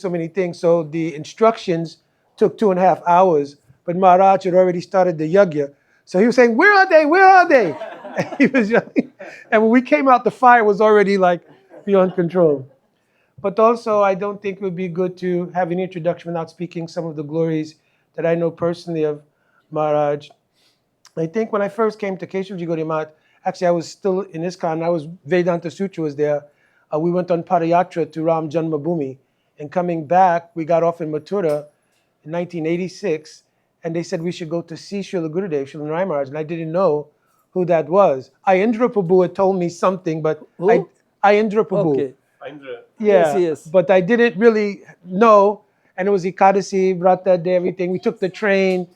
so many things. So the instructions took 2.5 hours, but Maharaj had already started the yagya. So he was saying, "Where are they? Where are they?" And he was yelling. And when we came out, the fire was already like beyond control. But also, I don't think it would be good to have an introduction without speaking some of the glories that I know personally of Maharaj. I think when I first came to Keshavji Gaudiya Math, actually I was still in ISKCON. I was Vedanta Sutra was there. We went on Padayatra to Ram Janmabhoomi, and coming back, we got off in Mathura in 1986, and they said we should go to see Srila Gurudev, Srila Narayan Maharaj, and I didn't know who that was. Ayendra Prabhu had told me something, but Who? Ayendra Prabhu. Okay. Yeah, Yes. but I didn't really know, and it was Ekadasi, brought that day, everything. We took the train,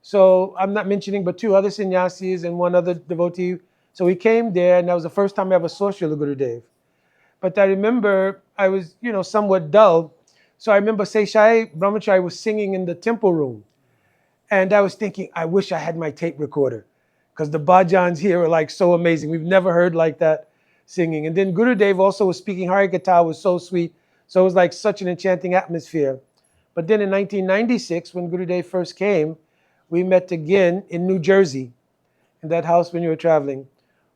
so I'm not mentioning, but two other sannyasis and one other devotee. So we came there, and that was the first time I ever saw Srila Gurudev. But I remember I was, somewhat dull. So I remember Seshai Brahmachari was singing in the temple room. And I was thinking, I wish I had my tape recorder, because the bhajans here are like so amazing. We've never heard like that singing. And then Gurudev also was speaking Harikatha, was so sweet. So it was like such an enchanting atmosphere. But then in 1996, when Gurudev first came, we met again in New Jersey, in that house when you were traveling.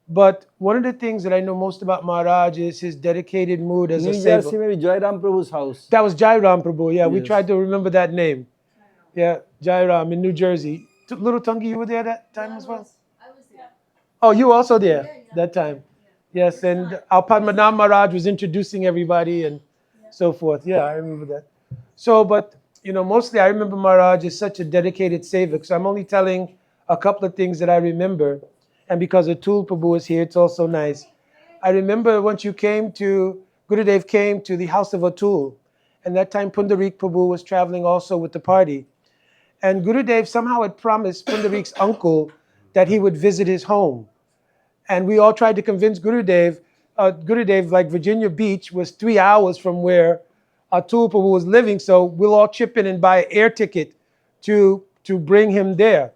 But one of the things that I know most about Maharaj is his dedicated mood as a New Jersey seva. में भी Jai Ram Prabhu's house. That was Jai Ram Prabhu. Yeah, we Yes. tried to remember that name. Yeah, Jai Ram in New Jersey. Little Tungi, you were there that time as well? I was there. Oh, you were also there Yeah. that time. Yes, and our Padmanabh Maharaj was introducing everybody and so forth. Yeah, I remember that. So, but, mostly I remember Maharaj is such a dedicated sevak. So I'm only telling a couple of things that I remember. And because Atul Prabhu was here, it's also nice. I remember once Gurudev came to the house of Atul. And that time Pundarik Prabhu was traveling also with the party. And Gurudev somehow had promised Pundarik's uncle that he would visit his home. And we all tried to convince Gurudev. Gurudev, like Virginia Beach, was 3 hours from where Atul Prabhu was living. So we'll all chip in and buy an air ticket to bring him there.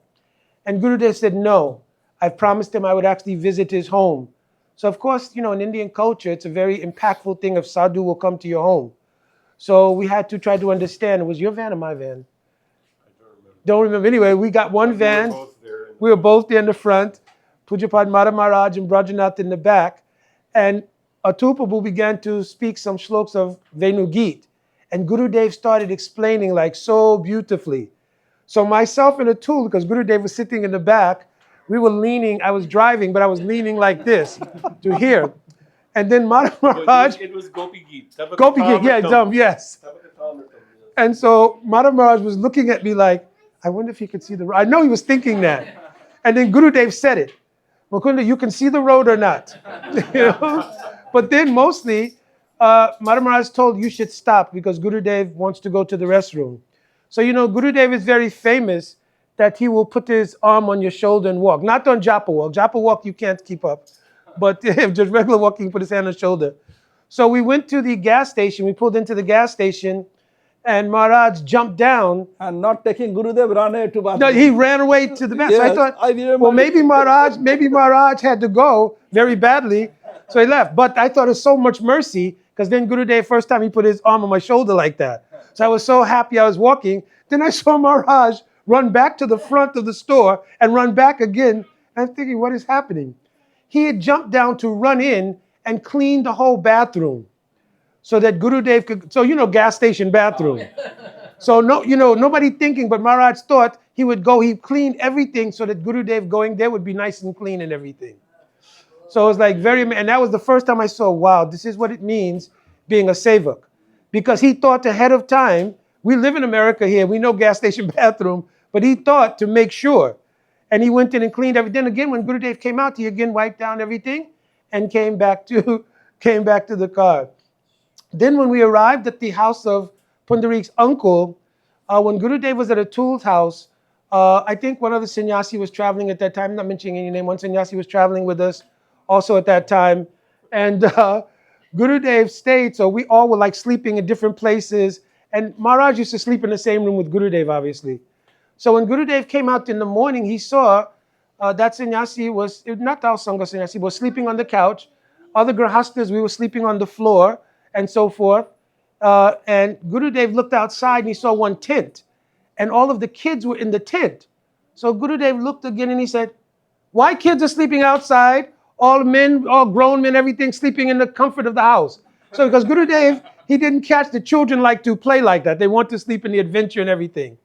And Gurudev said, no, I promised him I would actually visit his home. So of course, in Indian culture, it's a very impactful thing if sadhu will come to your home. So we had to try to understand, it was your van or my van? Don't remember. Anyway, we got one van. We were both there in the front. Pujapad Madha Maharaj and Brajanath in the back. And Atul Prabhu began to speak some shloks of Venu Geet. And Gurudev started explaining like so beautifully. So myself and Atul, because Gurudev was sitting in the back, we were leaning. I was driving, but I was leaning like this to hear. And then Madha Maharaj. It was Gopi Geet. Gopi Geet, yeah, dumb, yes. And so Madha Maharaj was looking at me like, I wonder if he could see the road. I know he was thinking that. And then Gurudev said it. Mukunda, you can see the road or not. But then mostly, Madha Maharaj told you should stop because Gurudev wants to go to the restroom. So, Gurudev is very famous that he will put his arm on your shoulder and walk. Not on Japa walk. Japa walk, you can't keep up. But if just regular walking, he put his hand on the shoulder. So we went to the gas station. We pulled into the gas station. And Maharaj jumped down. And not taking Gurudev ran away to bathroom. No, he ran away to the bathroom. Yes, So I thought, I remember. well, maybe Maharaj had to go very badly. So he left. But I thought it was so much mercy because then Gurudev, first time he put his arm on my shoulder like that. So I was so happy I was walking. Then I saw Maharaj run back to the front of the store and run back again. And I'm thinking, what is happening? He had jumped down to run in and clean the whole bathroom. So that Gurudev could, gas station bathroom. So nobody thinking, but Maharaj thought he'd clean everything so that Gurudev going there would be nice and clean and everything. So it was like and that was the first time I saw, wow, this is what it means being a sevak. Because he thought ahead of time, we live in America here, we know gas station bathroom, but he thought to make sure. And he went in and cleaned everything. Then again, when Gurudev came out, he again wiped down everything and came back to the car. Then when we arrived at the house of Pundarik's uncle, when Gurudev was at Atul's house, I think one of the sannyasi was traveling at that time. I'm not mentioning any name. One sannyasi was traveling with us also at that time. And Gurudev stayed, so we all were like sleeping in different places. And Maharaj used to sleep in the same room with Gurudev, obviously. So when Gurudev came out in the morning, he saw that sannyasi was, not our Sangha sannyasi, was sleeping on the couch. Other grahastas, we were sleeping on the floor and so forth. and Gurudev looked outside and he saw one tent, and all of the kids were in the tent. So Gurudev looked again and he said, "Why kids are sleeping outside? All men, all grown men, everything sleeping in the comfort of the house." So because Gurudev, he didn't catch the children like to play like that. They want to sleep in the adventure and everything.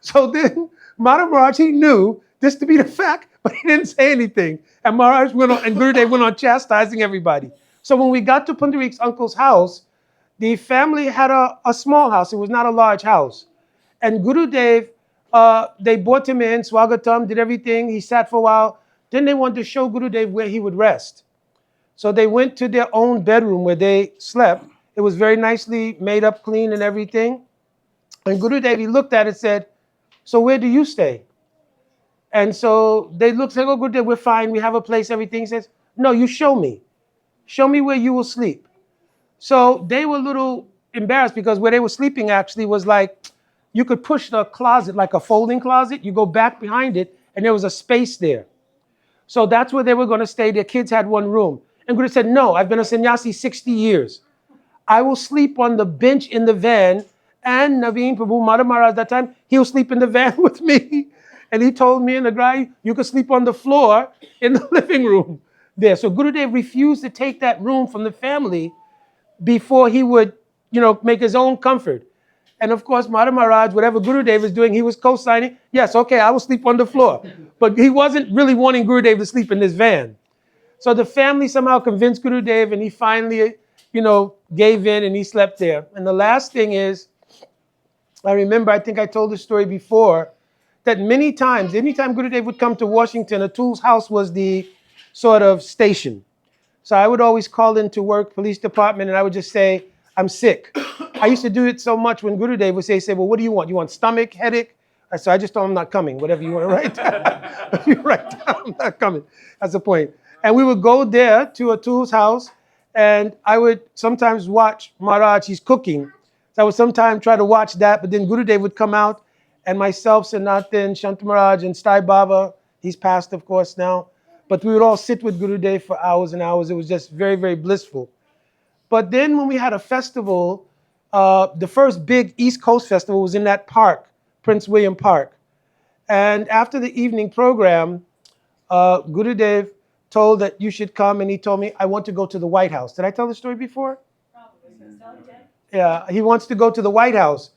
So then Maharaj, he knew this to be the fact, but he didn't say anything. And Maharaj went on, and Gurudev went on chastising everybody. So when we got to Pundarik's uncle's house, the family had a small house. It was not a large house. And Gurudev, they brought him in, Swagatam, did everything. He sat for a while. Then they wanted to show Gurudev where he would rest. So they went to their own bedroom where they slept. It was very nicely made up, clean and everything. And Gurudev, he looked at it and said, "So where do you stay?" And so they looked, said, "Oh, Gurudev, we're fine. We have a place, everything." He says, "No, you show me. Show me where you will sleep." So they were a little embarrassed because where they were sleeping actually was like, you could push the closet like a folding closet. You go back behind it and there was a space there. So that's where they were going to stay. Their kids had one room. And Guru said, "No, I've been a sannyasi 60 years. I will sleep on the bench in the van." And Naveen Prabhu Maharaj that time, he'll sleep in the van with me. And he told me and the guy, "You could sleep on the floor in the living room there." So Gurudev refused to take that room from the family before he would, make his own comfort. And of course, Maharaj, whatever Gurudev was doing, he was co-signing. Yes, okay, I will sleep on the floor. But he wasn't really wanting Gurudev to sleep in this van. So the family somehow convinced Gurudev, and he finally, gave in and he slept there. And the last thing is, I remember, I think I told this story before, that many times, anytime Gurudev would come to Washington, Atul's house was the sort of station. So I would always call into work, police department, and I would just say, "I'm sick." I used to do it so much when Gurudev would say, "Well, what do you want? You want stomach, headache?" So I just told him, "I'm not coming. Whatever you want to write down." If you write down, "I'm not coming." That's the point. And we would go there to Atul's house, and I would sometimes watch Maharaj, he's cooking. So I would sometimes try to watch that, but then Gurudev would come out, and myself, Sanatan, Shanta Maharaj, and Stai Baba, he's passed, of course, now. But we would all sit with Gurudev for hours and hours. It was just very, very blissful. But then when we had a festival, the first big East Coast festival was in that park, Prince William Park. And after the evening program, Gurudev told that you should come, and he told me, "I want to go to the White House." Did I tell the story before? Yeah, he wants to go to the White House.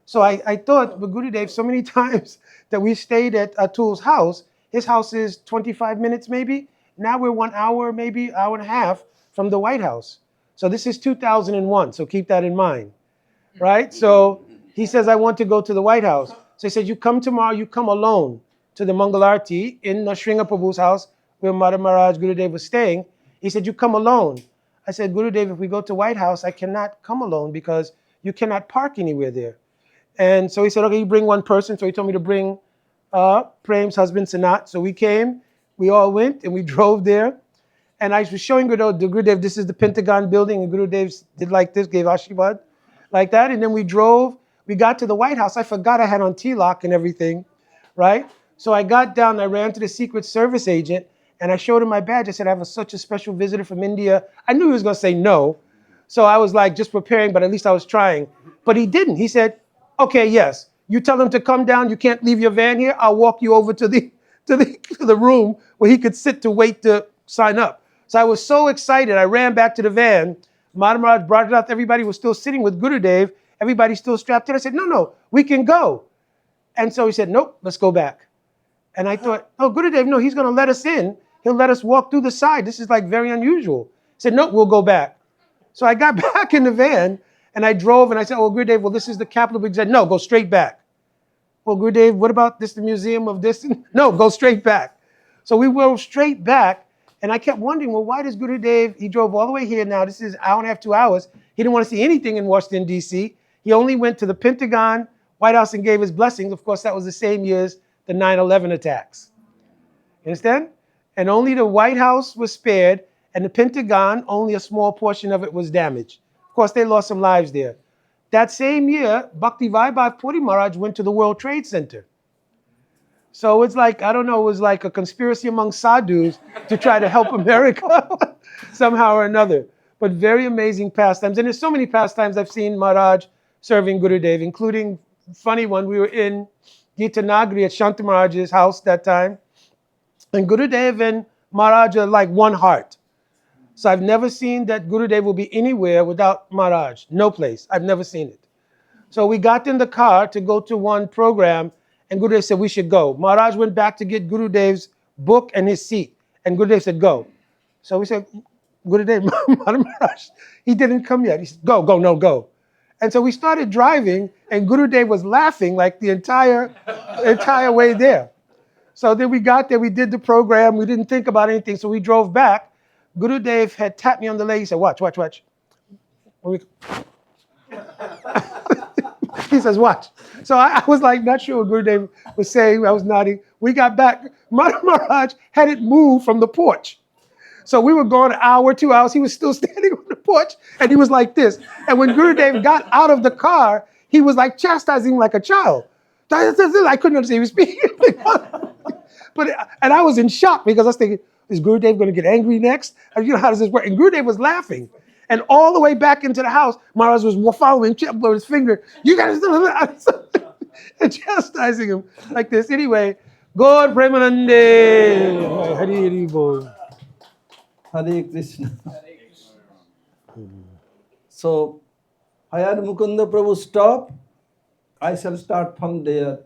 So I thought, but Gurudev, so many times that we stayed at Atul's house, his house is 25 minutes maybe. Now we're 1 hour, maybe hour and a half from the White House. So this is 2001, so keep that in mind, right? So he says, "I want to go to the White House." So he said, "You come tomorrow, you come alone to the Mangalarti in Srila Prabhu's house where Maharaj Gurudev was staying." He said, "You come alone." I said, "Gurudev, if we go to White House, I cannot come alone because you cannot park anywhere there." And so he said, "Okay, you bring one person." So he told me to bring Prem's husband, Sanat. So we came, we all went, and we drove there. And I was showing Gurudev, this is the Pentagon building, and Gurudev did like this, gave Ashirwad, like that. And then we drove, we got to the White House. I forgot I had on tilak and everything, right? So I got down, I ran to the Secret Service agent, and I showed him my badge. I said, "I have such a special visitor from India." I knew he was going to say no. So I was like just preparing, but at least I was trying. But he didn't. He said, "Okay, yes. You tell him to come down. You can't leave your van here. I'll walk you over to the room where he could sit to wait to sign up." So I was so excited. I ran back to the van. Maharaj brought it out. Everybody was still sitting with Gurudev. Everybody still strapped in. I said, "No, we can go." And so he said, "Nope, let's go back." And I thought, "Oh, Gurudev, no, he's going to let us in. He'll let us walk through the side. This is like very unusual." He said, "Nope, we'll go back." So I got back in the van and I drove and I said, "Oh, Gurudev, well, this is the capital." He said, "No, go straight back." "Well, Gurudev, what about this, the museum of this?" "No, go straight back." So we went straight back, and I kept wondering, well, why does Gurudev, he drove all the way here now, this is an hour and a half, 2 hours. He didn't want to see anything in Washington, D.C. He only went to the Pentagon, White House, and gave his blessings. Of course, that was the same year as the 9/11 attacks. You understand? And only the White House was spared, and the Pentagon, only a small portion of it was damaged. Of course, they lost some lives there. That same year, Bhakti Vaibhav Puri Maharaj went to the World Trade Center. So it's like, I don't know, it was like a conspiracy among sadhus to try to help America somehow or another. but very amazing pastimes. And there's so many pastimes I've seen Maharaj serving Gurudev, including funny one. We were in Gitanagri at Shanta Maharaj's house that time, and Gurudev and Maharaj are like one heart. So I've never seen that Gurudev will be anywhere without Maharaj. No place. I've never seen it. So we got in the car to go to one program, and Gurudev said we should go. Maharaj went back to get Gurudev's book and his seat, and Gurudev said go. So we said, Gurudev, Maharaj, he didn't come yet. He said, go, no, go. And so we started driving, and Gurudev was laughing like the entire way there. So then we got there, we did the program, we didn't think about anything, so we drove back. Gurudev had tapped me on the leg, he said, watch. He says, watch. So I was like, not sure what Gurudev was saying, I was nodding. We got back, Maharaj hadn't moved from the porch. So we were gone an hour, 2 hours, he was still standing on the porch, and he was like this. And when Gurudev got out of the car, he was like chastising like a child. I couldn't understand, he was speaking. And I was in shock because I was thinking, is Gurudev going to get angry next? How does this work? And Gurudev was laughing. And all the way back into the house, Maharaj was following with his finger. You got to and chastising him like this. Anyway, God Premanande. Hari Hari Bol. Hare Krishna. So, where Mukunda Prabhu stop, I shall start from there.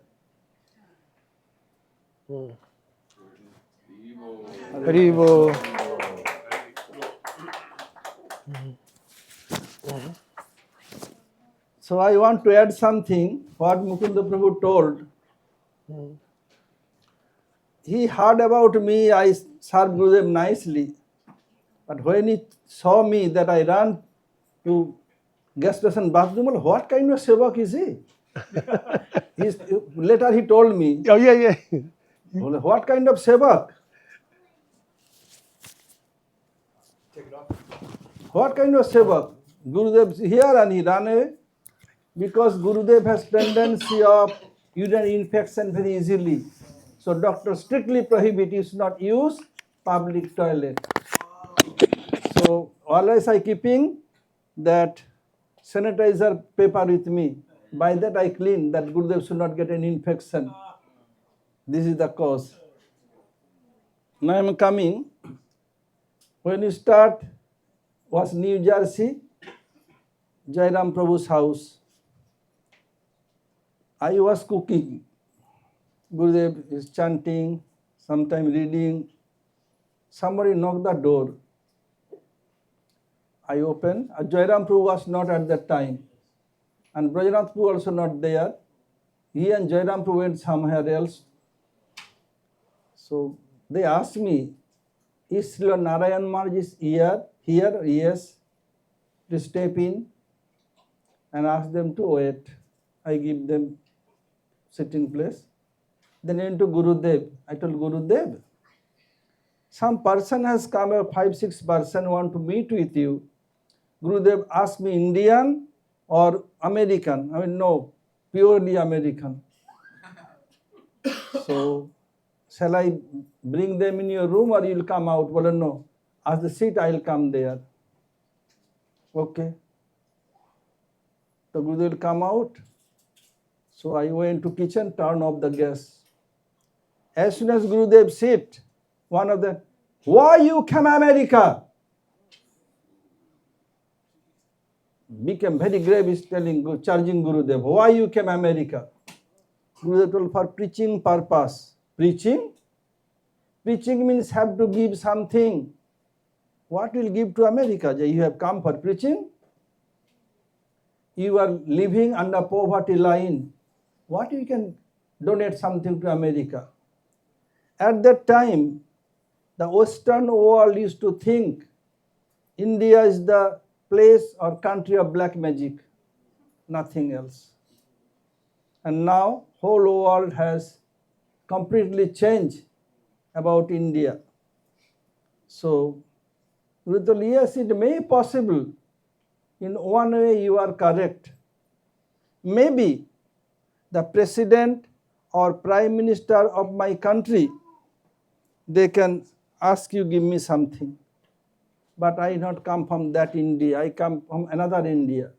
Hari Bol. So I want to add something, what Mukunda Prabhu told. He heard about me, I served Gurudev nicely. But when he saw me that I ran to gas station bathroom, what kind of sevak is he? Later he told me, Oh, yeah. what kind of sevak? What kind of sevak? Gurudev is here and he ran away. Because Gurudev has tendency of urinary infection very easily. So doctor strictly prohibit you should not use public toilet. So always I keeping that sanitizer paper with me. By that I clean that Gurudev should not get an infection. This is the cause. Now I am coming. When you start was New Jersey, Jairam Prabhu's house. I was cooking. Gurudev is chanting, sometime reading. Somebody knocked the door. I opened. Jairam Prabhu was not at that time. And Brajanath Prabhu also not there. He and Jairam Prabhu went somewhere else. So they asked me, is Srila Narayan Maharaj is here? Here? Yes. To step in and ask them to wait. I give them sitting place. Then into Gurudev. I told Gurudev, some person has come, 5-6 person want to meet with you. Gurudev asked me Indian or American. I mean, no, purely American. So, shall I bring them in your room or you'll come out? Well, no. Ask the seat, I'll come there. Okay. So Gurudev will come out. So I went to kitchen, turn off the gas. As soon as Gurudev sit, one of them, why you came America? Became very grave, is telling, charging Gurudev, why you came America? Gurudev told, for preaching purpose. Preaching? Preaching means have to give something. What will give to America? You have come for preaching? You are living under poverty line. What you can donate something to America? At that time, the Western world used to think India is the place or country of black magic, nothing else. And now, whole world has completely changed about India. So, yes, it may be possible. In one way, you are correct. Maybe the president or prime minister of my country, they can ask you, give me something. but I not come from that India, I come from another India.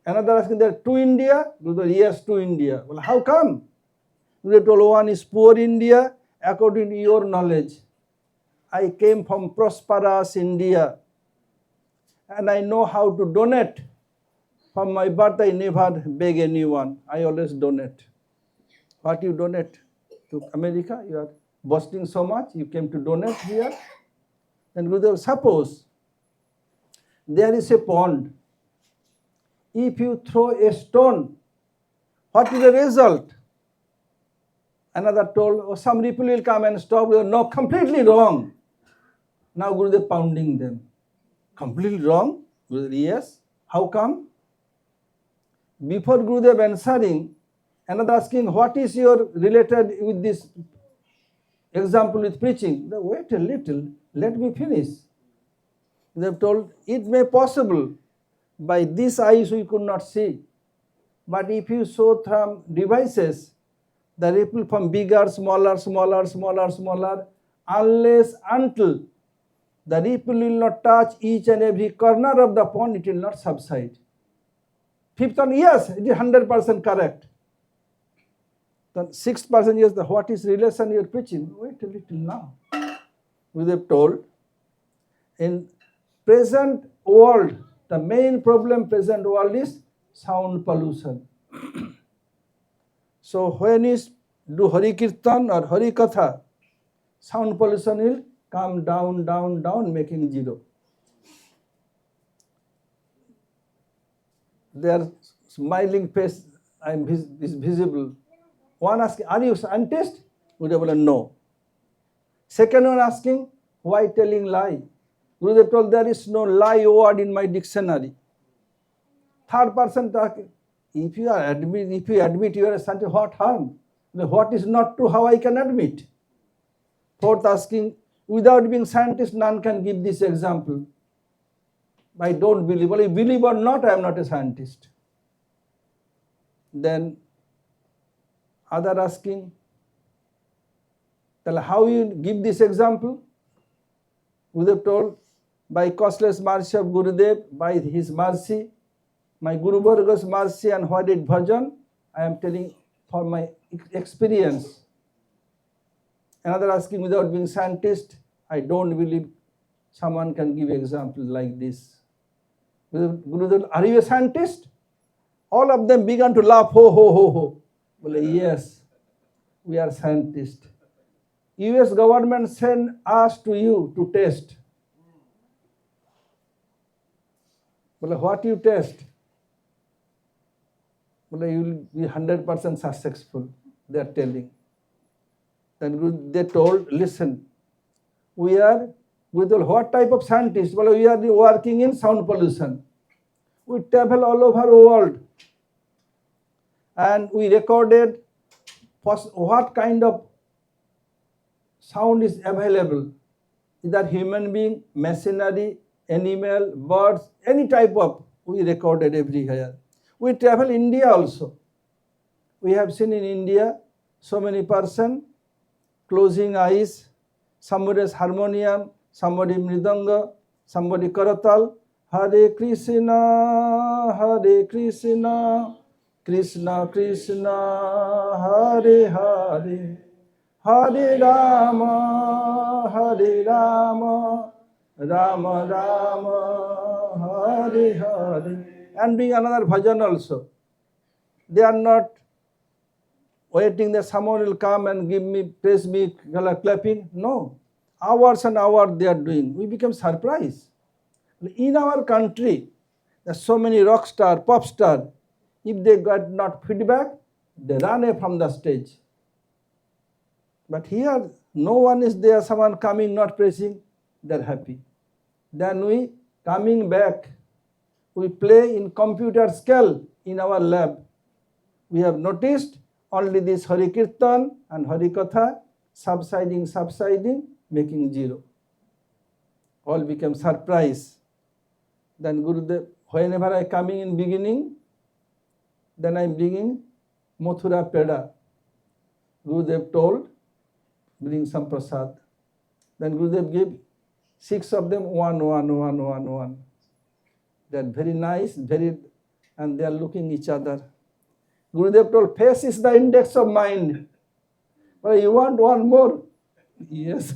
Another asking, there are two India? Gurudev, yes, two India. Well, how come? Gurudev told, one is poor India, according to your knowledge. I came from prosperous India, and I know how to donate. From my birth, I never beg anyone. I always donate. What you donate to America? You are boasting so much. You came to donate here. Then Gurudev, suppose there is a pond. If you throw a stone, what is the result? Another told, oh, some people will come and stop. No, completely wrong. Now Gurudev pounding them. Completely wrong? Gurudev, yes. How come? Before Gurudev answering, another asking, what is your related with this example with preaching? Wait a little, let me finish. They have told, it may possible, by these eyes we could not see. But if you show through devices, the ripple from bigger, smaller, unless until the ripple will not touch each and every corner of the pond, it will not subside. Fifth one, yes, it is 100% correct. Then sixth person, yes, what is relation you are preaching? Wait a little now. We have told, in present world, the main problem present world is sound pollution. So when you do Hari Kirtan or Hari Katha, sound pollution will come down, making zero. Their smiling face is visible. One asking, are you a scientist? Gurudev told, no. Second one asking, why telling lie? Gurudev told, there is no lie word in my dictionary. Third person talking, if you admit you are a scientist, what harm? What is not true, how I can admit? Fourth asking, without being scientist, none can give this example. I don't believe. Well, believe or not, I am not a scientist. Then other asking, tell how you give this example? Gurudev told, by costless mercy of Gurudev, by his mercy, my Guru Varga's mercy and what it bhajan, I am telling for my experience. Another asking, without being scientist, I don't believe someone can give example like this. Gurudev, are you a scientist? All of them began to laugh, ho, ho, ho, ho. Well, yes, we are scientists. US government sent us to you to test. Well, what you test? Well, you will be 100% successful, they are telling. Then they told, listen, we are, what type of scientists? Well, we are working in sound pollution. We travel all over the world and we recorded what kind of sound is available. Either human being, machinery, animal, birds, any type of, we recorded everywhere. We travel India also. We have seen in India so many persons closing eyes, somebody has harmonium, somebody mridanga, somebody karatal, Hare Krishna, Krishna Krishna, Hare Hare, Hare Rama, Rama Rama, Hare Hare. And doing another bhajan also. They are not waiting that someone will come and give me, praise me, clapping. No. Hours and hours they are doing. We become surprised. In our country, there are so many rock star, pop star. If they got not feedback, they run away from the stage. But here, no one is there, someone coming, not praising, they're happy. Then we coming back, we play in computer scale in our lab. We have noticed only this Hari Kirtan and Hari Katha subsiding, making zero. All became surprise. Then Gurudev, whenever I coming in beginning, then I am bringing Mathura Peda. Gurudev told, bring some prasad. Then Gurudev gave 6 of them, 1, 1, 1, 1, 1. They are very nice, and they are looking each other. Gurudev told, face is the index of mind. Well, you want one more? Yes.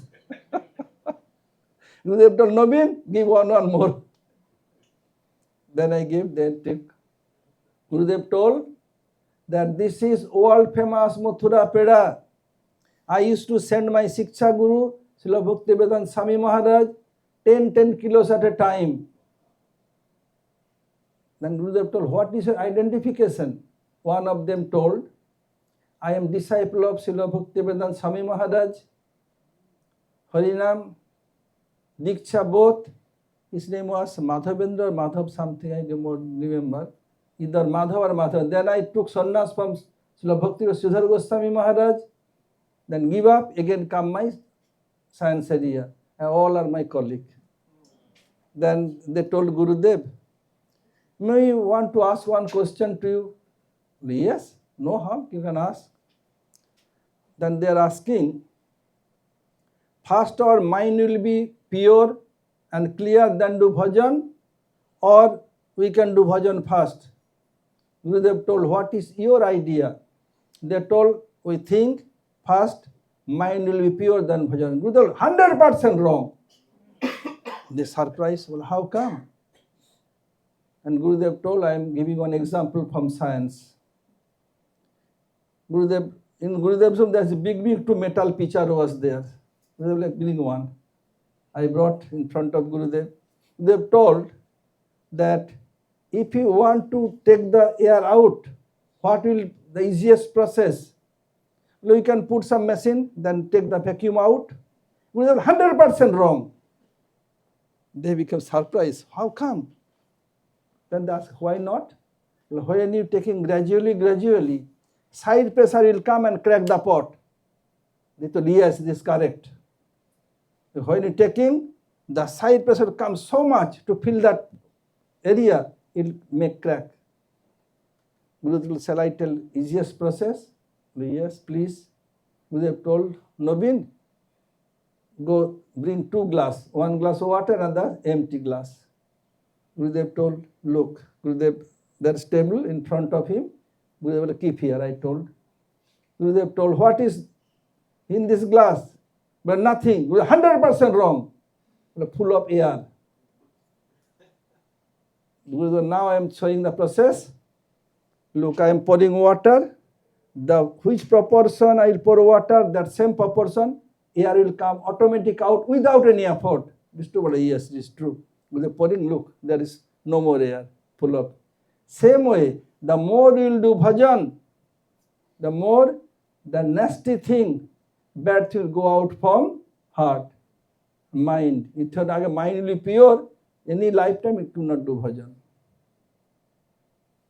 Gurudev told, Nobin, give one more. Then I gave, they took. Gurudev told that this is world famous Mathura Peda. I used to send my Shiksha Guru, Srila Bhaktivedanta Swami Maharaj, 10 kilos at a time. Then Gurudev told, what is your identification? One of them told, I am disciple of Srila Bhaktivedanta Swami Maharaj, Harinam, Diksha both. His name was Madhavendra or Madhav something, I don't remember. Either Madhav or Madhav. Then I took sannyas from Srila Bhakti Sridhar Goswami Maharaj. Then give up, again come my science area. And all are my colleagues. Then they told Gurudev, may I want to ask one question to you? Yes, no harm, you can ask. Then they are asking, first our mind will be pure and clear, then do bhajan, or we can do bhajan first. Gurudev told, what is your idea? They told, we think first mind will be pure, then bhajan. Gurudev, 100% wrong. They surprised, well, how come? And Gurudev told, I am giving one example from science. In Gurudev's room, there's a big two metal pitcher was there. Gurudev like, bring one. I brought in front of Gurudev. Gurudev told that if you want to take the air out, what will the easiest process? Well, you can put some machine, then take the vacuum out. Gurudev, 100% wrong. They become surprised. How come? Then they ask, why not? Well, when you taking gradually, side pressure will come and crack the pot. They told, yes, this is correct. When you taking, the side pressure comes so much to fill that area, it will make crack. Gurudev, shall I tell easiest process? Yes, please. Gurudev told, Nobin, go bring 2 glasses, 1 glass of water and the empty glass. Gurudev told, look, Gurudev, there's table in front of him. Gurudev will keep here, I told. Gurudev told, what is in this glass? But nothing. 100% wrong. Full of air. Gurudev, now I am showing the process. Look, I am pouring water. Which proportion I will pour water, that same proportion, air will come automatic out without any effort. This is true. Yes, this is true. With the pouring, look, there is no more air, full of. Same way, the more you will do bhajan, the more the nasty thing, bad thing will go out from heart, mind. If your mind will be pure, any lifetime it will not do bhajan.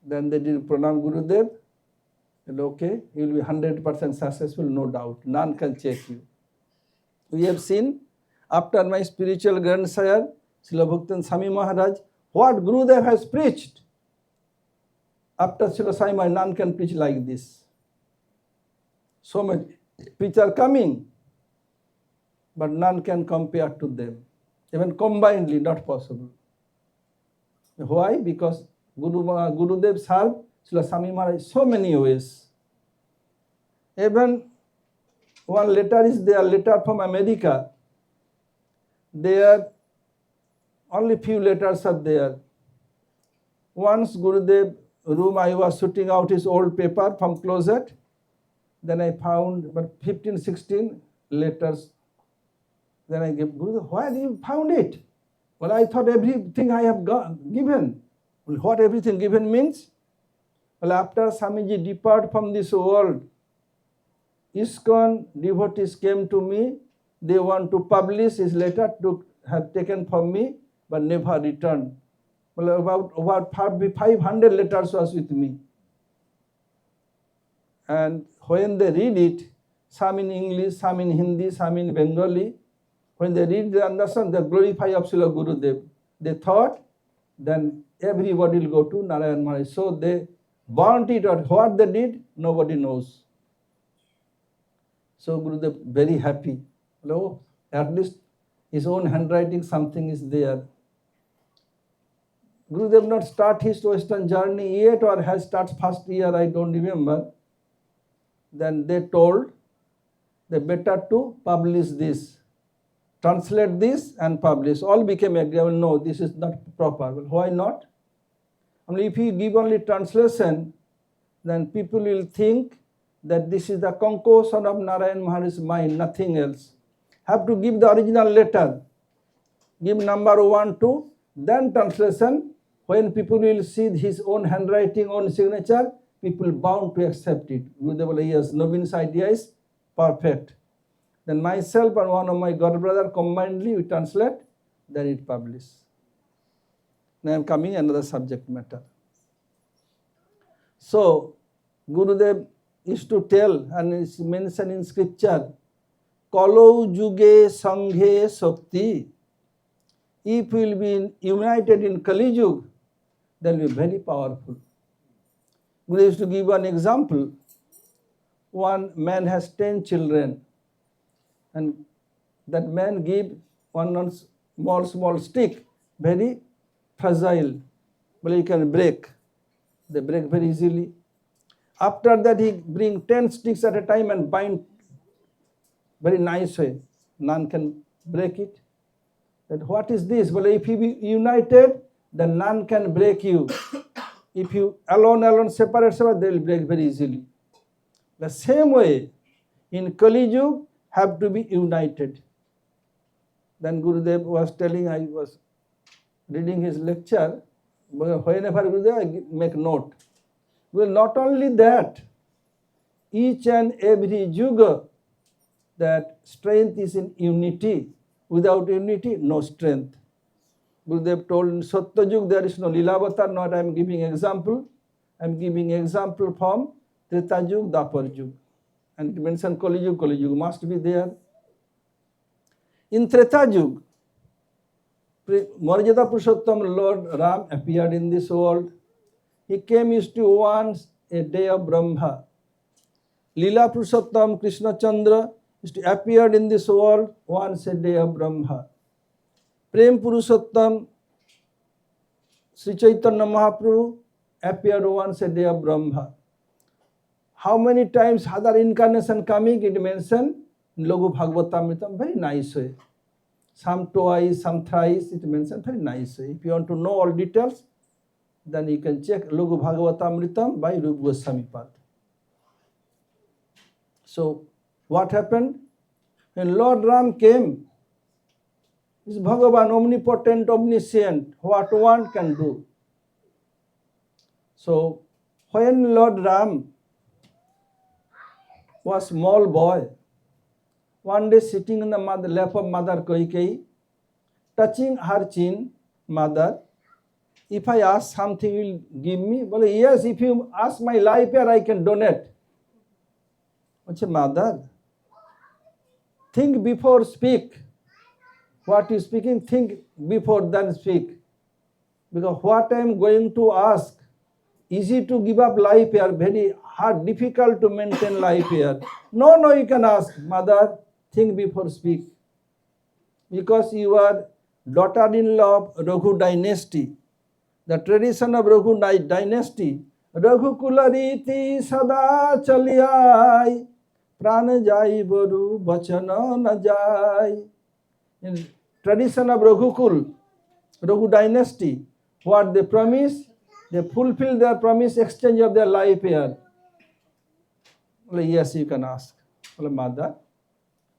Then they did pranam Gurudev. And okay, you will be 100% successful, no doubt. None can check you. We have seen, after my spiritual grandsire, Srila Bhaktivedanta Swami Maharaj, what Gurudev has preached. After Srila Swami Maharaj, none can preach like this. So many preachers are coming, but none can compare to them. Even combinedly, not possible. Why? Because Gurudev served Srila Swami Maharaj so many ways. Even one letter is there, letter from America. There only few letters are there. Once Gurudev room, I was shooting out his old paper from closet. Then I found about 15, 16 letters. Then I gave Gurudev, why did you found it? Well, I thought everything I have given. Well, what everything given means? Well, after Swamiji depart from this world, ISKCON devotees came to me. They want to publish his letter to have taken from me, but never returned. Well, about 500 letters was with me. And when they read it, some in English, some in Hindi, some in Bengali, when they read, they understand the glorify of Srila Gurudev. They thought, then everybody will go to Narayan Maharaj. So they burnt it, or what they did, nobody knows. So Gurudev very happy. Hello, at least his own handwriting, something is there. Gurudev not start his Western journey yet, or has started first year, I don't remember. Then they told they better to publish this, translate this and publish. All became agreeable, no, this is not proper. Well, why not? I mean, if you give only translation, then people will think that this is the concoction of Narayan Maharaj's mind, nothing else. Have to give the original letter, give number 1, 2, then translation. When people will see his own handwriting, own signature, people bound to accept it. Gurudeva, yes, Nobin's idea is perfect. Then myself and one of my godbrother combinedly we translate, then it publish. Now I am coming another subject matter. So Gurudev used to tell, and it's mentioned in scripture, Kalau Juge Sanghe Sakti. If we will be united in Kali Yuga, then we will be very powerful. Gurudev used to give one example. One man has 10 children, and that man give one small stick, very fragile, but you can break. They break very easily. After that, he bring 10 sticks at a time and bind very nice way. None can break it. That what is this? Well, if you be united, then none can break you. If you alone, separate, they will break very easily. The same way, in Kali Yuga, have to be united. Then Gurudev was telling, I was reading his lecture, whenever Gurudev, I make note. Well, not only that, each and every yuga, that strength is in unity. Without unity, no strength. Gurudev told in Satya Yuga there is no Lilavatar, not I am giving example. I am giving example from Treta Yuga, Dapar Yuga. And it mentioned Kali Yuga must be there. In Treta Yuga, Marjada Purushottam Lord Ram appeared in this world. He came used to once a day of Brahma. Lila Purushottam Krishna Chandra used to appear in this world once a day of Brahma. Prem Purushottam Sri Chaitanya Mahaprabhu appeared once a day of Brahma. How many times other incarnation coming, it mentioned in Logu Bhagavatamritam, very nice way. Some twice, some thrice, it mentioned very nice way. If you want to know all details, then you can check Logu Bhagavatamritam by Rupa Goswami Pad. So, what happened? When Lord Ram came, is Bhagavan, omnipotent, omniscient, what one can do. So, when Lord Ram was small boy, one day sitting in the lap of Mother Kaikeyi, touching her chin, Mother, if I ask something, you will give me? Well, yes, if you ask my life here, I can donate. What's Mother? Think before speak. What you speaking, think before then speak. Because what I am going to ask, easy to give up life here, very hard, difficult to maintain life here. No, you can ask, Mother, think before speak. Because you are daughter-in-law of Raghu dynasty. The tradition of Raghu dynasty, Raghu kulariti sada chaliyai, prana jai baru bachana na jai. In tradition of Raghukul, Raghu dynasty, what they promise, they fulfill their promise, exchange of their life here. Well, yes, you can ask. Well, Mother,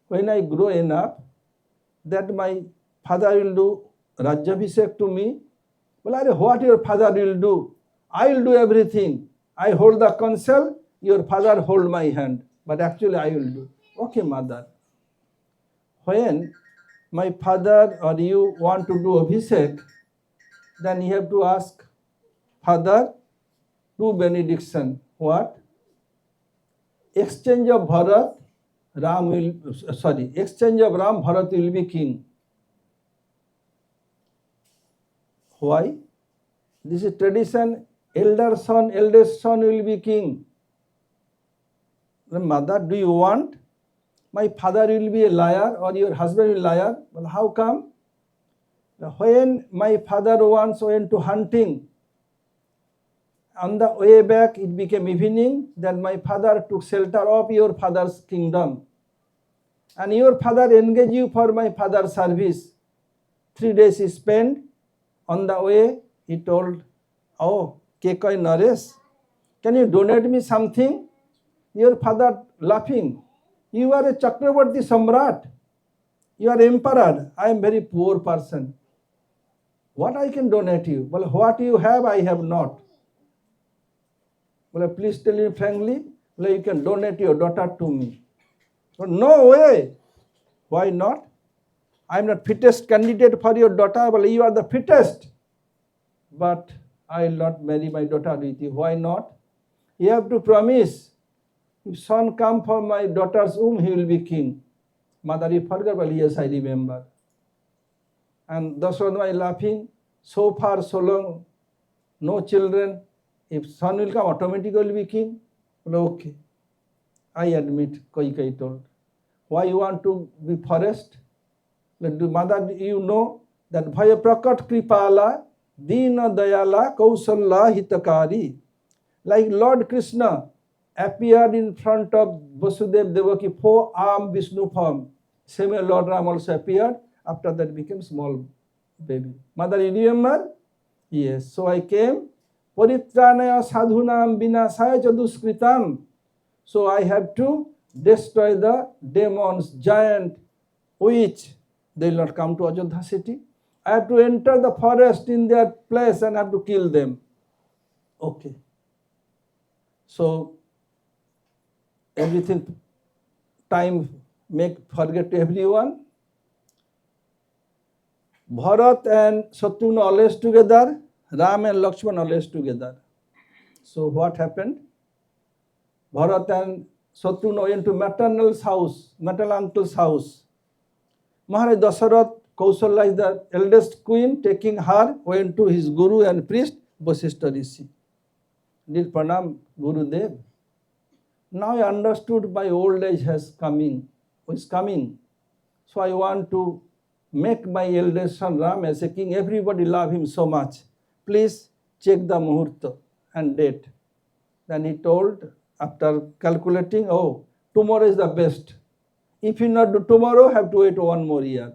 when I grow enough, that my father will do Rajyabhisek to me. Well, what your father will do? I will do everything. I hold the counsel, your father hold my hand. But actually I will do. Okay, Mother. When my father or you want to do Abhishek, then you have to ask, Father, do benediction. What? Exchange of Bharat, exchange of Ram, Bharat will be king. Why? This is tradition, eldest son will be king. Mother, do you want? my father will be a liar or your husband will be a liar. Well, how come? When my father once went to hunting, on the way back it became evening, then my father took shelter of your father's kingdom. And your father engaged you for my father's service. 3 days he spent. On the way, he told, oh, Kekoi Naresh, can you donate me something? Your father laughing. You are a Chakravarti Samrat. You are emperor. I am very poor person. What I can donate you? Well, what you have, I have not. Well, please tell me frankly, well, you can donate your daughter to me. Well, no way. Why not? I am not fittest candidate for your daughter. Well, you are the fittest. But I will not marry my daughter with you. Why not? You have to promise. If son come from my daughter's womb, he will be king. Mother, you forgot? Well, yes, I remember. And Dasodha is laughing. So far, so long, no children. If son will come, automatically will be king. Well, okay. I admit, Kaikai told. Why you want to be forest? Mother, you know that Bhaya Prakat Kripala, Dina Dayala, Kausala Hitakari. Like Lord Krishna appeared in front of Vasudev Devaki, 4-armed Vishnu form. Same way Lord Ram also appeared. After that became small baby. Mother, you remember? Yes. So I came. Paritranaya sadhunam vinasaya chaduskritam. So I have to destroy the demons, giant, witch. They will not come to Ajodha city. I have to enter the forest in their place and have to kill them. Okay. So everything, time make forget to everyone. Bharat and Shatrugna always together. Ram and Lakshman always together. So what happened? Bharat and Shatrugna went to maternal uncle's house. Maharaj Dasarath, Kausalya is the eldest queen, taking her, went to his guru and priest, Vasishtha Rishi. Did pranam Gurudev. Now I understood my old age is coming. So I want to make my eldest son Ram as a king. Everybody love him so much. Please check the muhurta and date. Then he told, after calculating, oh, tomorrow is the best. If you not do tomorrow, have to wait 1 more year.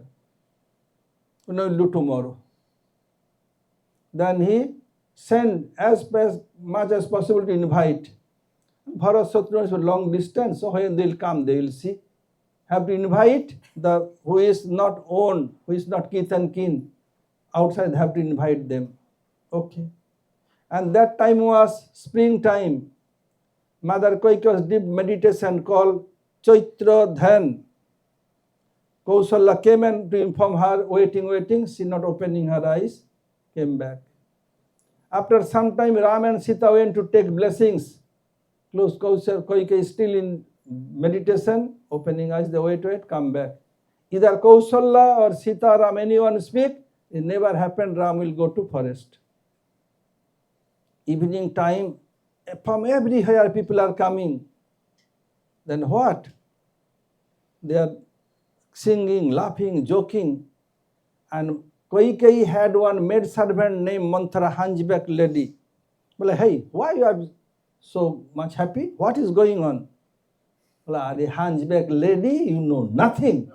No, do tomorrow. Then he sent as much as possible to invite. Bharat Shatrugna is a long distance, so when they will come, they will see. Have to invite the who is not owned, who is not kith and kin. Outside have to invite them. Okay. And that time was springtime. Mother Kaikeyi was deep meditation called Chaitra Dhan. Kausalya came and to inform her, waiting, she not opening her eyes, came back. After some time, Ram and Sita went to take blessings. Close Kaikeyi still in meditation, opening eyes, they wait, come back. Either Kausalya or Sita, Ram, anyone speak, it never happened, Ram will go to forest. Evening time, from everywhere people are coming. Then what? They are singing, laughing, joking. And Kaikeyi had one maid servant named Manthara, hunchback lady. Well, hey, why you are so much happy? What is going on? Well, the hunchback lady, you know nothing.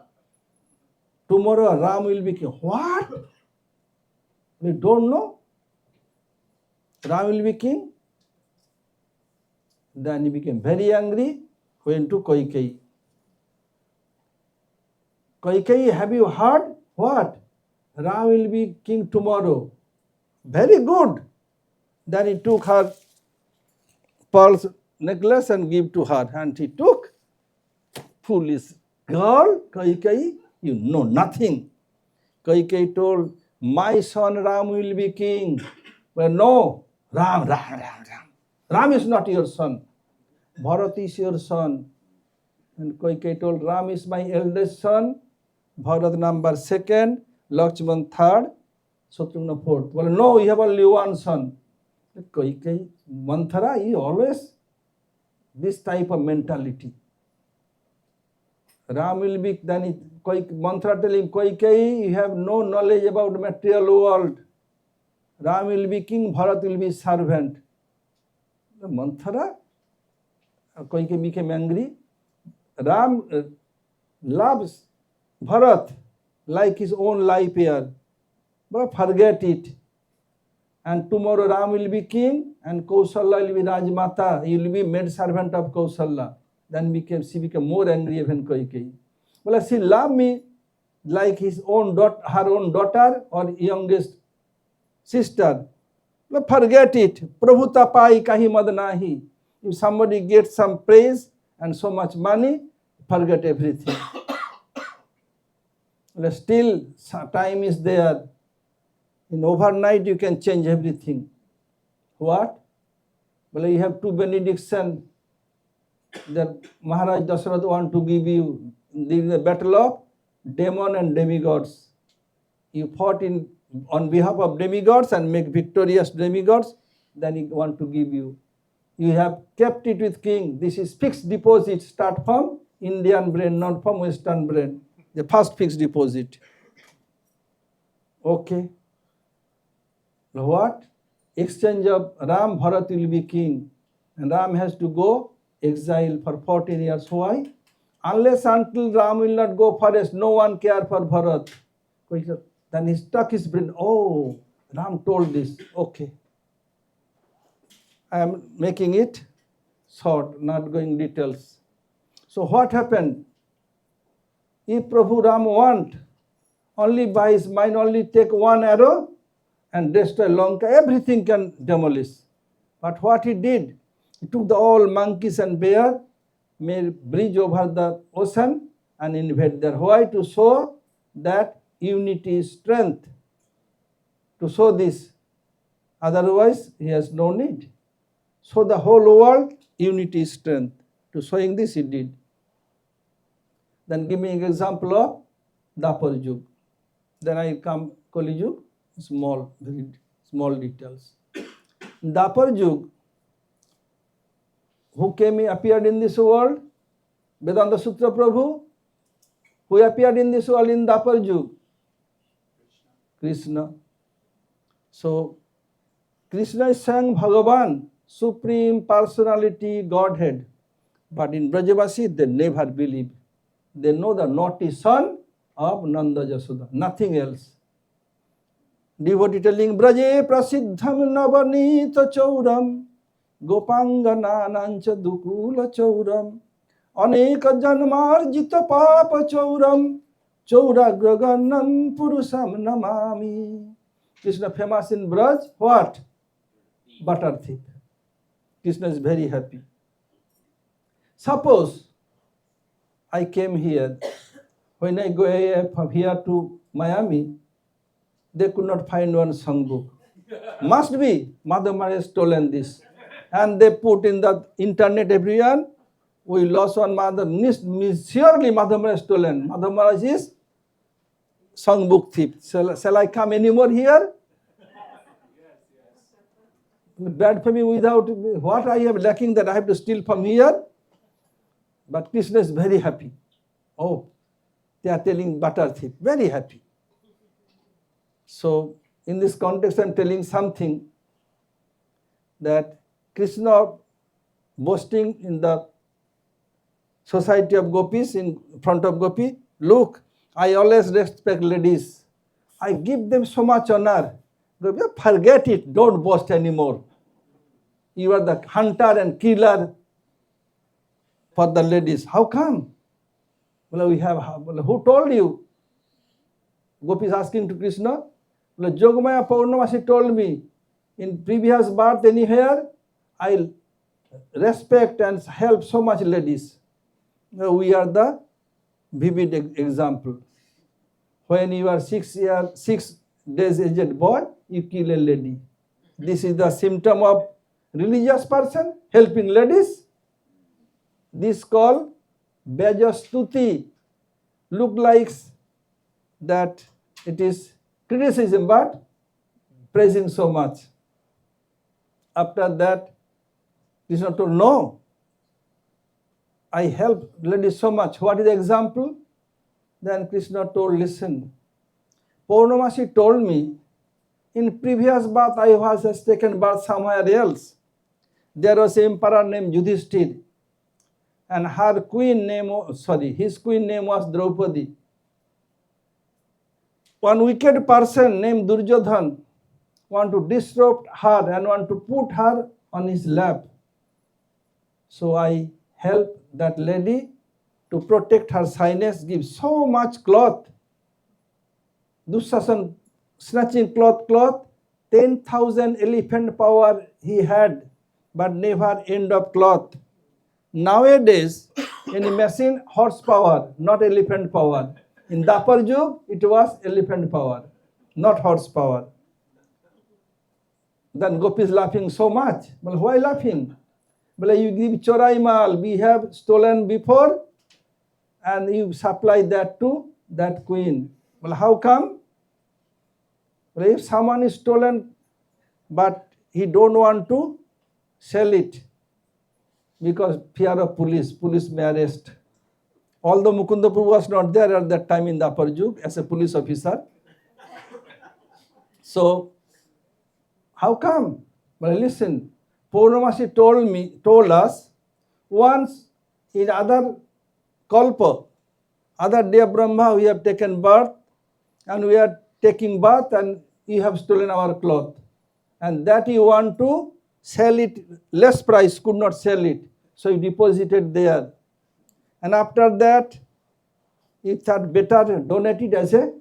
Tomorrow Ram will be king. What? We don't know. Ram will be king. Then he became very angry, went to Kaikeyi. Kaikeyi, have you heard? What? Ram will be king tomorrow. Very good. Then he took her pearl's necklace and gave to her. And he took. Foolish girl, Kaikeyi, you know nothing. Kaikeyi told, my son Ram will be king. Well, no, Ram. Ram is not your son. Bharat is your son. And Kaikeyi told, Ram is my eldest son. Bharat number 2nd, Lakshman 3rd, Shatrugna 4th. Well, no, you have only one son. Kaikeyi, Manthara, you always this type of mentality. Ram will be, then mantra telling Koikeyi, you have no knowledge about material world. Ram will be king, Bharat will be servant. The mantra, Koikeyi became angry. Ram loves Bharat like his own life here, but forget it. And tomorrow Ram will be king and Kausalya will be Rajmata. He will be maid servant of Kausalya. Then she became more angry even Koikeyi. Well, she loved me like his own her own daughter or youngest sister. Well, forget it. Prabhu tapai kahi mad nahi. If somebody gets some praise and so much money, forget everything. Well, still time is there. In overnight you can change everything. What? Well, you have two benediction that Maharaj Dasarath want to give you during the battle of demon and demigods. You fought on behalf of demigods and make victorious demigods, then he want to give you. You have kept it with king. This is fixed deposit. Start from Indian brain, not from Western brain. The first fixed deposit. Okay. What? Exchange of Ram, Bharat will be king. And Ram has to go exile for 14 years. Why? Unless until Ram will not go forest, no one care for Bharat. Then he stuck his brain. Oh, Ram told this. Okay. I am making it short, not going details. So what happened? If Prabhu Ram want, only by his mind, only take one arrow and destroy Lanka, everything can demolish. But what he did, he took the all monkeys and bear, made bridge over the ocean and invade there. Why? To show that unity is strength. To show this. Otherwise, he has no need. So the whole world, unity is strength. To showing this, he did. Then give me an example of Dapar Yug. Then I come Kali Yug, very small details. Dapar Yug, who appeared in this world? Vedanta Sutra Prabhu. Who appeared in this world in Dapar Yug? Krishna. So, Krishna is saying Bhagavan, Supreme Personality, Godhead. But in Brajavasi, they never believe. They know the naughty son of Nanda Jasoda, nothing else. Devotee telling, Braje prasiddham navanita chauram, gopangana nancha dukula chauram, aneka janmarjita papa chauram, chauragraganam purusam namami. Krishna famous in Braj, what? Butter thief. Krishna is very happy. Suppose I came here, when I go from here to Miami, they could not find one songbook. Must be, Mother Mary has stolen this. And they put in the internet everyone, we lost one Mother, surely Mother Mary has stolen. Mother Mary is songbook thief. Shall I come anymore here? Bad for me without what I have lacking that I have to steal from here. But Krishna is very happy. Oh, they are telling butter thief. Very happy. So, in this context, I am telling something that Krishna boasting in the society of gopis, in front of gopi, look, I always respect ladies. I give them so much honor. Gopi, forget it, don't boast anymore. You are the hunter and killer for the ladies. How come? Well, who told you? Gopi is asking to Krishna. Well, Jogamaya Paurnamasi told me, in previous birth anywhere, I respect and help so much ladies. We are the vivid example. When you are 6 days aged boy, you kill a lady. This is the symptom of religious person helping ladies. This called Bajastuti. Look like that it is criticism, but praising so much. After that, Krishna told, no. I helped lady so much. What is the example? Then Krishna told, listen, Purnamasi told me, in previous birth I was has taken birth somewhere else. There was an emperor named Yudhishthir, and his queen name was Draupadi. One wicked person named Duryodhan want to disrupt her and want to put her on his lap. So I helped that lady to protect her shyness, give so much cloth. Dushasan snatching cloth, 10,000 elephant power he had, but never end of cloth. Nowadays, in a machine, horsepower, not elephant power. In Dapar Yug, it was elephant power, not horsepower. Then Gopi is laughing so much. Well, why laughing? Well, you give chorai mal, we have stolen before, and you supply that to that queen. Well, how come? Well, if someone is stolen, but he don't want to sell it because fear of police may arrest. Although Mukundapur was not there at that time in the Upper Yug as a police officer. So, how come? Well, listen, Purnamasi told us, once in other Kalpa, other day of Brahma, we have taken birth, and we are taking bath, and you have stolen our cloth. And that you want to sell it, less price, could not sell it. So you deposited there. And after that, you thought better donate it as a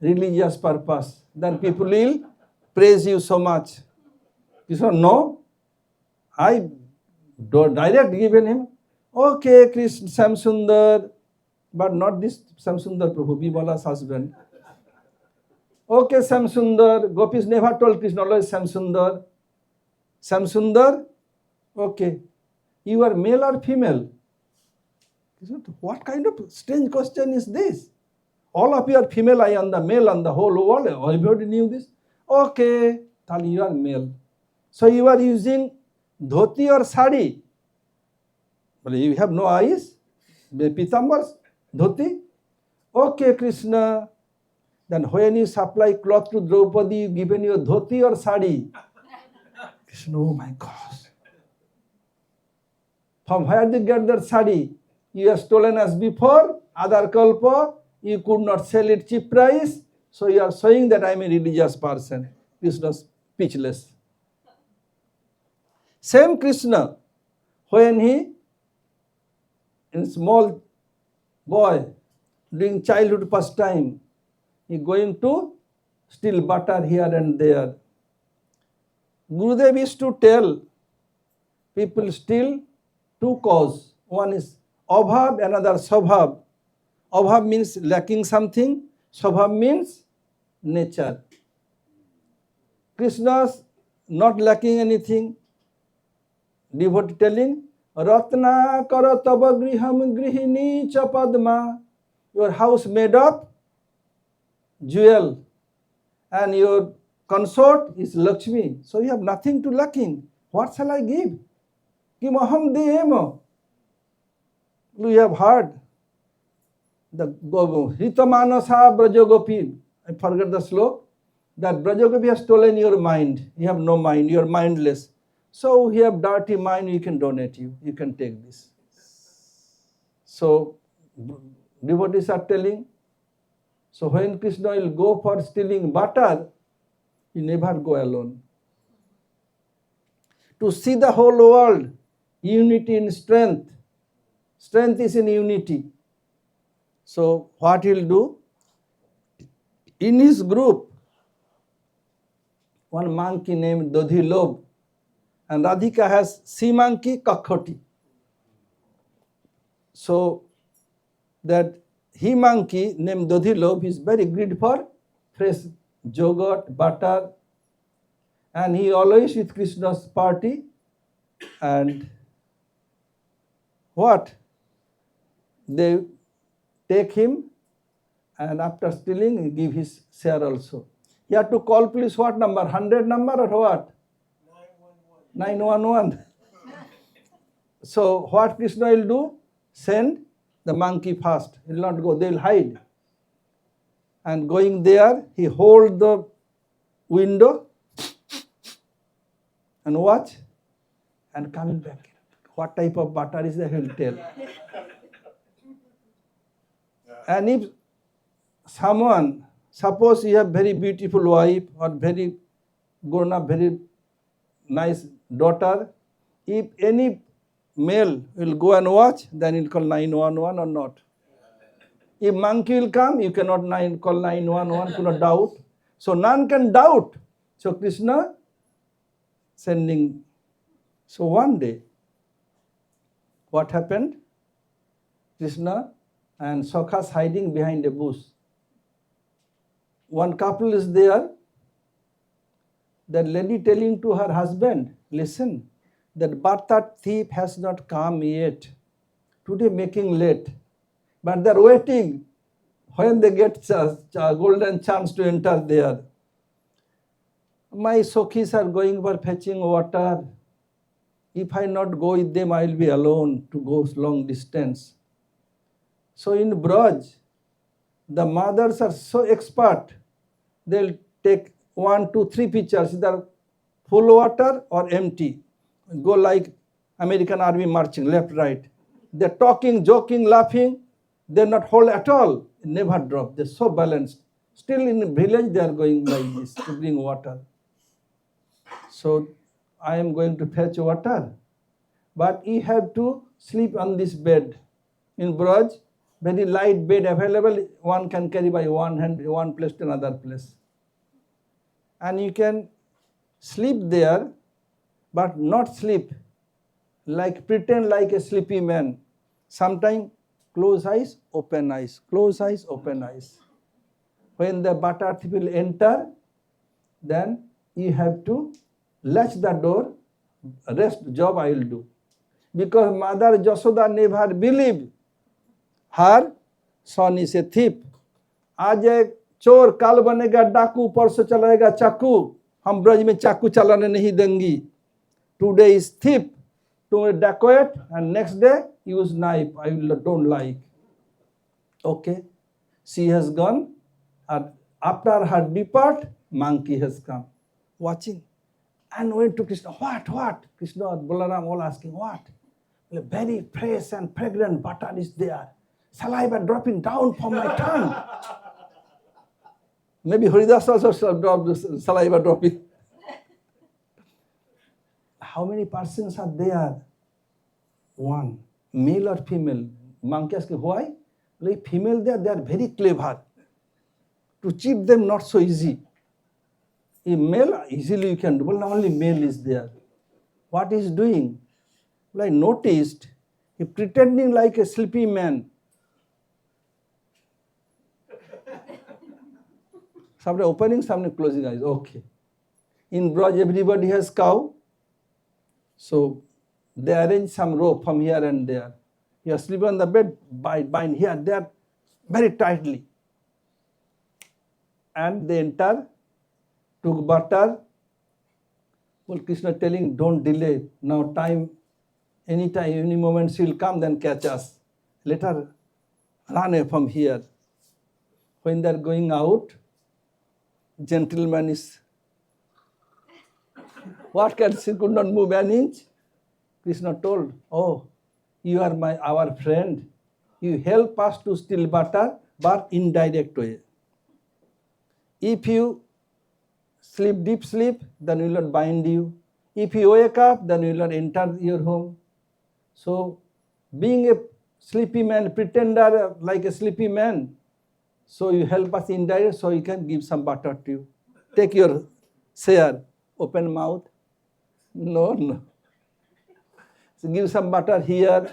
religious purpose. Then people will praise you so much. You said, no, I direct given him. Okay, Krishna Samsundar, but not this Samsundar Prabhu, Bimala's husband. Okay, Samsundar, Gopis never told Krishna, always Samsundar. Samsundar, okay, you are male or female? What kind of strange question is this? All of you are female, I am the male on the whole world. Everybody knew this. Okay, then you are male. So you are using dhoti or sari. But you have no eyes. Pitambars, dhoti. Okay, Krishna. Then when you supply cloth to Draupadi, you given you dhoti or sari. Krishna, oh my gosh. From where did you get that sari? You have stolen as before, other kalpa, you could not sell it cheap price, so you are showing that I am a religious person. Krishna speechless. Same Krishna, when he, in small boy, during childhood pastime, he going to steal butter here and there. Gurudeva used to tell people steal two causes. One is abhav, another swabhav. Abhav means lacking something, swabhav means nature. Krishna's not lacking anything. Devotee telling, Ratna kara tava griham grihini cha padma. Your house made of jewel, and your consort is Lakshmi. So you have nothing to lacking. What shall I give? Kim aham deyemo. You have heard the Hitamanasa Brajagopi. I forget the slok. That Brajagopi has stolen your mind. You have no mind. You are mindless. So you have dirty mind. You can donate you. You can take this. So devotees are telling. So when Krishna will go for stealing butter, he never go alone. To see the whole world, unity in strength. Strength is in unity. So what he'll do? In his group, one monkey named Dodhilob, and Radhika has sea monkey Kakhoti. So that he monkey named Dodhilob is very greedy for fresh yogurt, butter, and he always with Krishna's party. And what? They take him, and after stealing, he give his share also. He had to call police what number? 100 number or what? 911. So what Krishna will do? send the monkey first. He will not go, they will hide. And going there, he hold the window and watch and coming back. What type of butter is that, he will tell. And if someone, suppose you have very beautiful wife or very grown up, very nice daughter, if any male will go and watch, then he'll call 911 or not. If monkey will come, you cannot call 911, cannot doubt. So none can doubt. So Krishna sending. So one day, what happened? Krishna and Sakhas hiding behind a bush. One couple is there. That lady telling to her husband, listen, that butter thief has not come yet. Today making late. But they're waiting when they get golden chance to enter there. My Sokhis are going for fetching water. If I not go with them, I will be alone to go long distance. So in Braj, the mothers are so expert. They'll take 1, 2, 3 pitchers, either full water or empty. Go like American army marching, left, right. They're talking, joking, laughing. They're not whole at all. Never drop. They're so balanced. Still in the village, they are going like this to bring water. So I am going to fetch water. But you have to sleep on this bed. In Braj, very light bed available. One can carry by one hand, one place to another place. And you can sleep there, but not sleep. Like pretend like a sleepy man. Sometimes close eyes, open eyes. Close eyes, open eyes. When the butter thief will enter, then you have to latch the door. Rest job I will do. Because Mother Jasoda never believed her son is a thief. आज एक चोर काल बनेगा डाकू, परसों चलाएगा चाकू. हम ब्रज में चाकू चलाने नहीं देंगी. Today is thief, tomorrow dacoit, and next day use knife. I don't like. Okay, she has gone, and after her depart, monkey has come, watching, and went to Krishna. What? Krishna and Balaram all asking what? Very fresh and fragrant butter is there. Saliva dropping down from my tongue. Maybe Haridas also dropped saliva dropping. How many persons are there? One, male or female? Monkey asking why? Like female there, they are very clever. To cheat them not so easy. A male easily you can do, but only male is there. What he is doing? Like noticed, he pretending like a sleepy man. Somebody opening, somebody closing eyes. Okay. In Braj, everybody has cow. So they arrange some rope from here and there. You are sleeping on the bed, bind here, there, very tightly. And they enter, took butter. Well, Krishna telling, don't delay. Now time, any moment she will come, then catch us. Let her run away from here. When they are going out, gentleman is, what can she could not move an inch? Krishna told, oh, you are our friend. You help us to steal butter, but indirect way. If you sleep deep sleep, then we will not bind you. If you wake up, then we will not enter your home. So, being a sleepy man, pretender like a sleepy man, so you help us indirect, so you can give some butter to you. Take your share, open mouth. No. So give some butter here,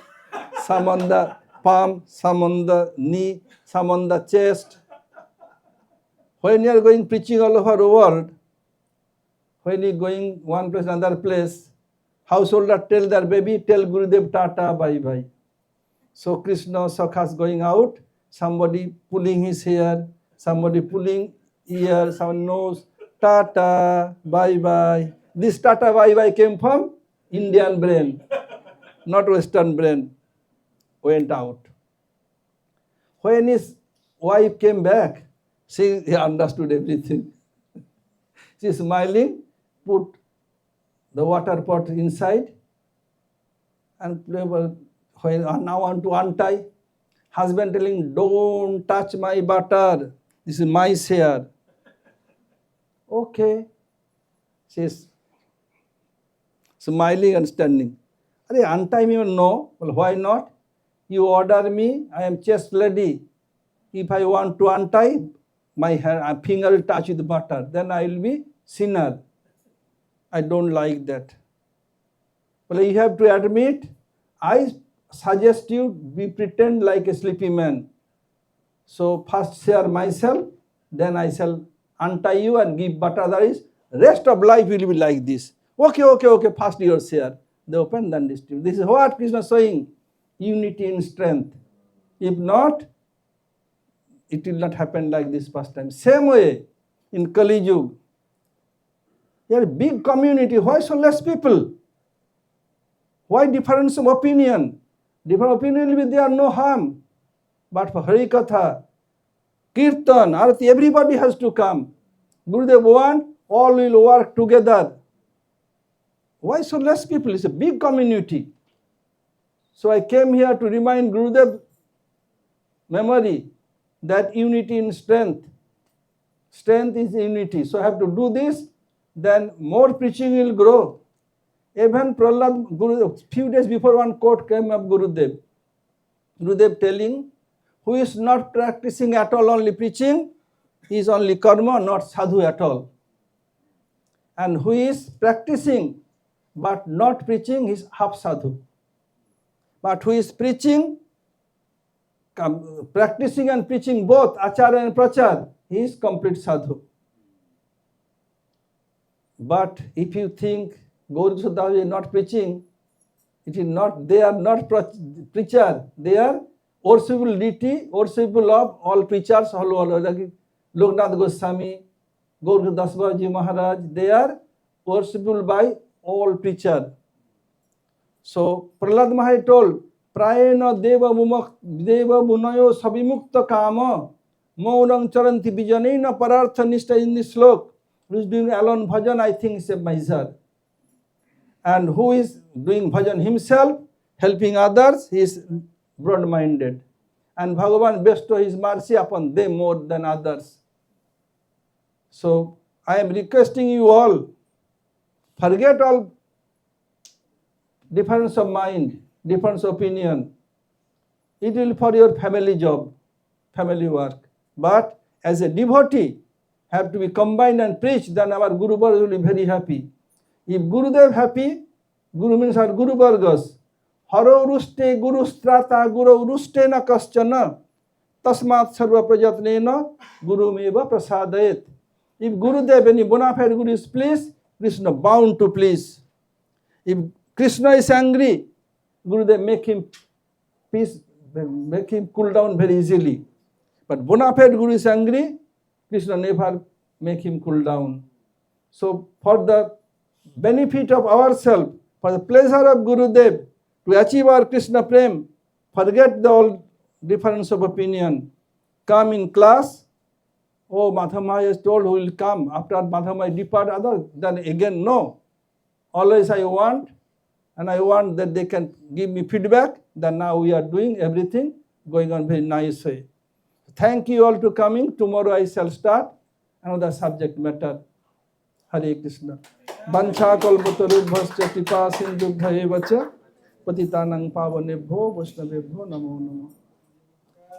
some on the palm, some on the knee, some on the chest. When you are going preaching all over the world, when you are going one place, another place, householder tell their baby, tell Gurudeva Tata, bye. So Krishna Sakhas going out, somebody pulling his hair, somebody pulling ear, someone nose, Tata, bye. This Tata, bye came from Indian brain, not Western brain. went out. When his wife came back, she understood everything. She smiling, put the water pot inside, and when now want to untie. Husband telling, don't touch my butter. This is my share. Okay. She's smiling and standing. Are untie me or no? Well, why not? You order me, I am chaste lady. If I want to untie, my finger will touch with butter. Then I will be sinner. I don't like that. Well, you have to admit, I suggest you be pretend like a sleepy man. So first share myself, then I shall untie you and give butter. That is, rest of life will be like this. Okay, first your share. They open, then distribute. This is what Krishna is saying. Unity in strength. If not, it will not happen like this first time. Same way, in Kali Yuga. You are a big community. Why so less people? Why difference of opinion? Different opinion will be there, no harm. But for Hari Katha, Kirtan, Arati, everybody has to come. Gurudeva want, all will work together. Why so less people? It's a big community. So I came here to remind Gurudev memory that unity in strength. Strength is unity. So I have to do this, then more preaching will grow. Even Prahlad, Gurudev, few days before one quote came of Gurudev. Gurudev telling, who is not practicing at all, only preaching, he is only karma, not sadhu at all. And who is practicing but not preaching, he is half sadhu. But who is preaching, practicing and preaching both, achara and prachar, he is complete sadhu. But if you think Gaudiya is not preaching, it is not, they are not preacher, they are worshipful deity, worshipful of all preachers, all like Loknath Goswami, Gaur Dasbaji Maharaj, they are worshipful by all preachers. So Prahlad Maharaj told, Prayena deva munayo sabimukta kama maunang charanti bijanena parartha nishta in this slok. Who is doing alone bhajan, I think is a miser. And who is doing bhajan himself, helping others, he is broad-minded. And Bhagavan bestow his mercy upon them more than others. So I am requesting you all, forget all difference of mind, difference of opinion. It will for your family job, family work. But as a devotee, have to be combined and preach, then our Guru Vargas will be very happy. If Gurudev happy, Guru means our Guru Vargas. Haro ruste guru strata guru ruste na kaschana tasmat sarva prajatnena guru meva prasadayet. If Gurudev, any bona fide Guru is pleased, Krishna bound to please. If Krishna is angry, Gurudev make him peace, make him cool down very easily. But bona fide Guru is angry, Krishna never make him cool down. So for the benefit of ourselves, for the pleasure of Gurudev, to achieve our Krishna Prem, forget the all difference of opinion. Come in class. Oh, Madhamaya is told who will come. After Madhamaya depart, other, then again no. Always I want, and I want that they can give me feedback. Then now we are doing everything, going on very nice way. Thank you all to coming. Tomorrow I shall start another subject matter. Hare Krishna. Vancha kalpatarubhascha kripa sindhubhaya patitanang pavanebho vaishnavebho namo namo.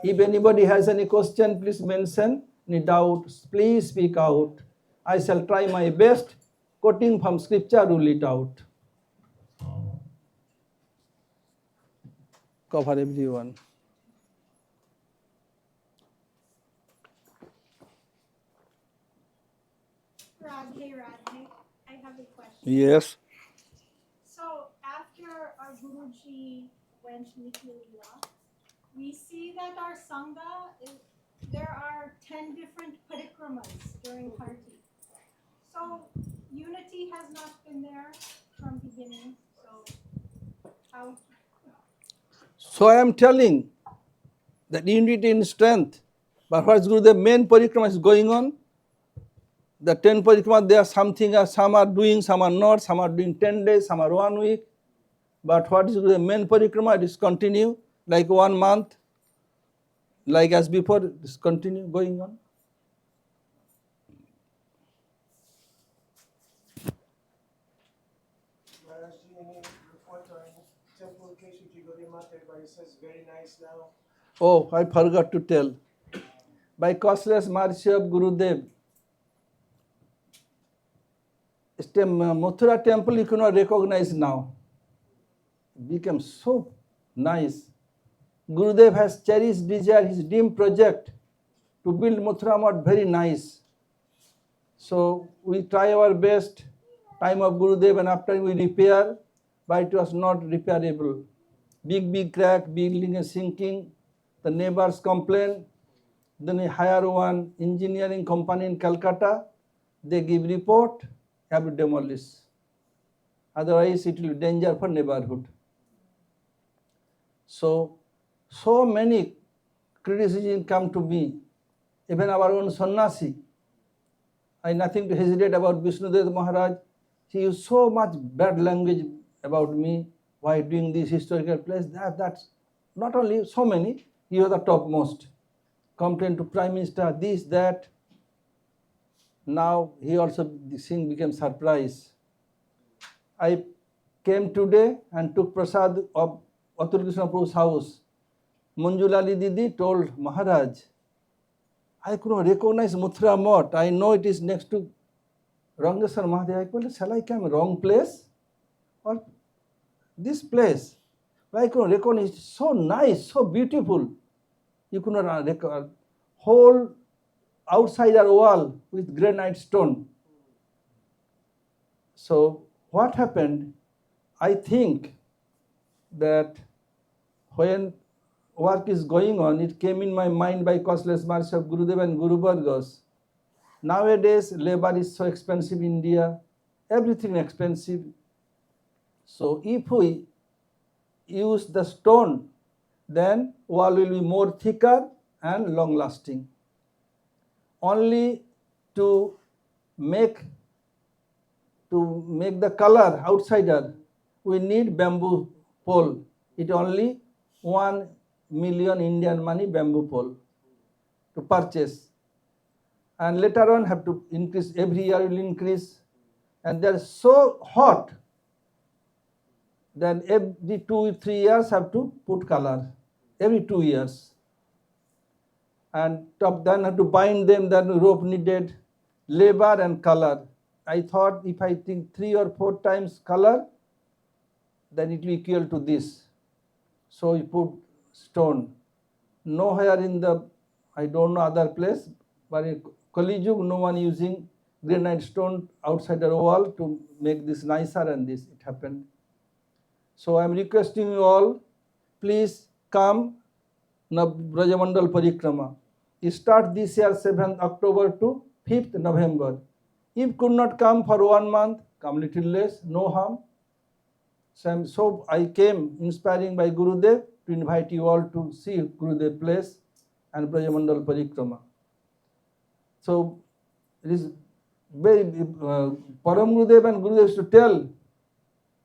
If anybody has any question, please mention. Any doubt, please speak out. I shall try my best. Quoting from scripture, rule it out. Cover everyone. Radhe, I have a question. Yes. So after our Guruji went Nitya Leela, we see that our Sangha, there are 10 different parikramas during Karti. So unity has not been there from beginning. So how? So I am telling that unity in strength. But what is Gurudev main parikrama is going on? The 10 parikrama, there are something, some are doing, some are not, some are doing 10 days, some are 1 week. But what is the main parikrama? It is continue like 1 month, like as before, it is continue going on. Everybody says very nice now. Oh, I forgot to tell. By causeless mercy of Gurudev, Mathura temple you cannot recognize now. It became so nice. Gurudev has cherished desire, his dream project to build Mathura Math very nice. So we try our best, time of Gurudev, and after we repair, but it was not repairable. Big crack, building is sinking, the neighbors complain, then we hire one engineering company in Calcutta, they give report, have to demolish. Otherwise it will be danger for neighborhood. So many criticisms come to me, even our own sannyasi. I have nothing to hesitate about Vishnudev Maharaj. He used so much bad language about me. Why doing this historical place? That's not only so many, he was the topmost. Complained to Prime Minister, this, that. Now he also, the thing became surprise. I came today and took prasad of Atul Krishna Prabhu's house. Manjulali Didi told Maharaj, I could not recognize Mathura Math. I know it is next to Rangeshwar Mahadev. I told, shall I come wrong place? Or this place? I could not recognize. It's so nice, so beautiful. You could not recognize. Whole outsider wall with granite stone. So what happened? I think that when work is going on, it came in my mind by causeless mercy of Gurudev and Guru Vargas. Nowadays, labor is so expensive in India, everything expensive. So if we use the stone, then wall will be more thicker and long lasting. Only to make the color outsider, we need bamboo pole. It only 1 million Indian money bamboo pole to purchase. And later on have to increase, every year will increase. And they're so hot, then every 2-3 years have to put color, every 2 years. And then have to bind them, then rope needed, labor and color. I thought if I think 3 or 4 times color, then it will equal to this. So you put stone. Nowhere in the, I don't know other place, but in Kali Yuga, no one using granite stone outside the wall to make this nicer, and this, it happened. So I am requesting you all, please come Brajamandal Parikrama. Start this year 7th October to 5th November. If could not come for 1 month, come little less, no harm. So I came inspiring by Gurudev to invite you all to see Gurudev place and Brajamandal Parikrama. So it is very, Param Gurudev and Gurudev used to tell,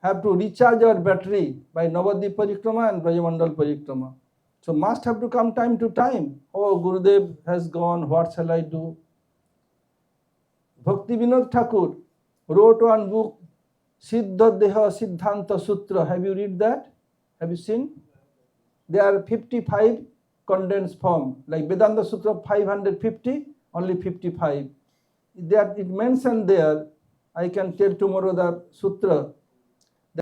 have to recharge our battery by Navadvip Parikrama and Brajamandal Parikrama. So must have to come time to time. Oh, Gurudev has gone, what shall I do? Bhakti Vinod Thakur wrote one book, Siddha Deha Siddhanta Sutra. Have you read that? Have you seen? There are 55 condensed form. Like Vedanta Sutra 550, only 55. That it mentioned there, I can tell tomorrow the sutra.